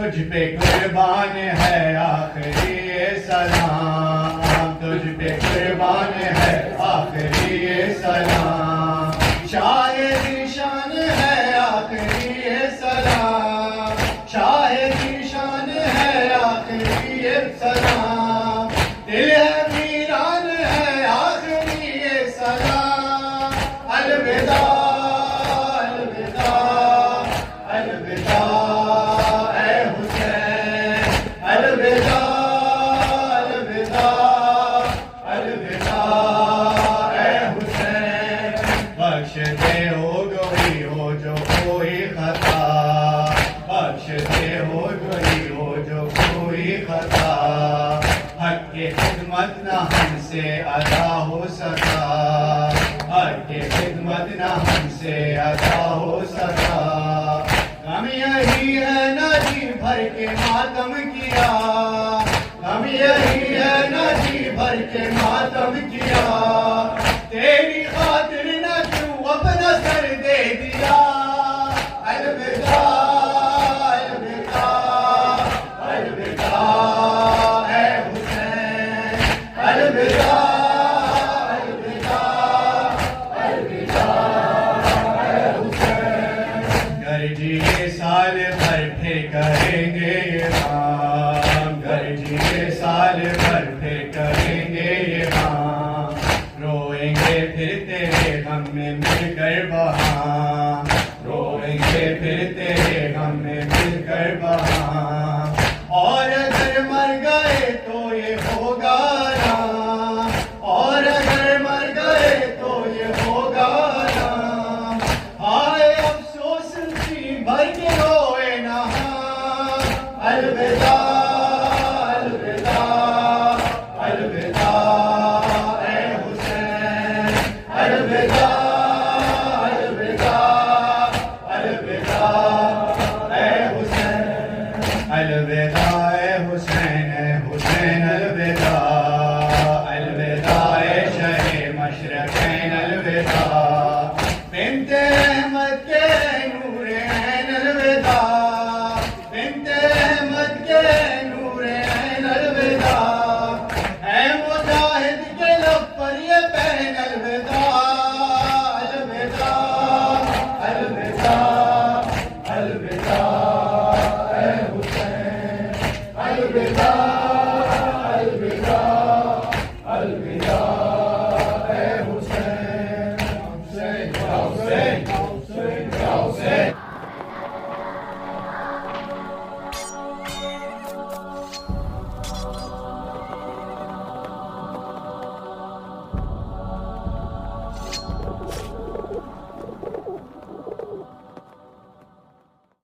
تجھ پہ قربان ہے آخری سلام، تجھ پہ قربان ہے آخری سلام، شاہ ذیشان ہے آخری سلام، شاہ ذیشان ہے آخری سلام، دل ہے ویران ہے آخری سلام، الوداع الوداع الوداع خدمت نہ ہم سے ادا ہو سکا، حق کی خدمت نہ ہم سے ادا ہو سکا، ہم یہی ہے نہ جی بھر کے ماتم کیا، ہم یہی ہے نہ جی بھر کے ماتم کیا، تیری خاطر نہ کیوں اپنا سر دے دیا، الوداع الوداع الوداع سال بھر پھر کریں گے یہ کام، گر جیے سال بھر پھر کریں گے یہ کام، روئیں گے پھر تیرے غم میں مل کر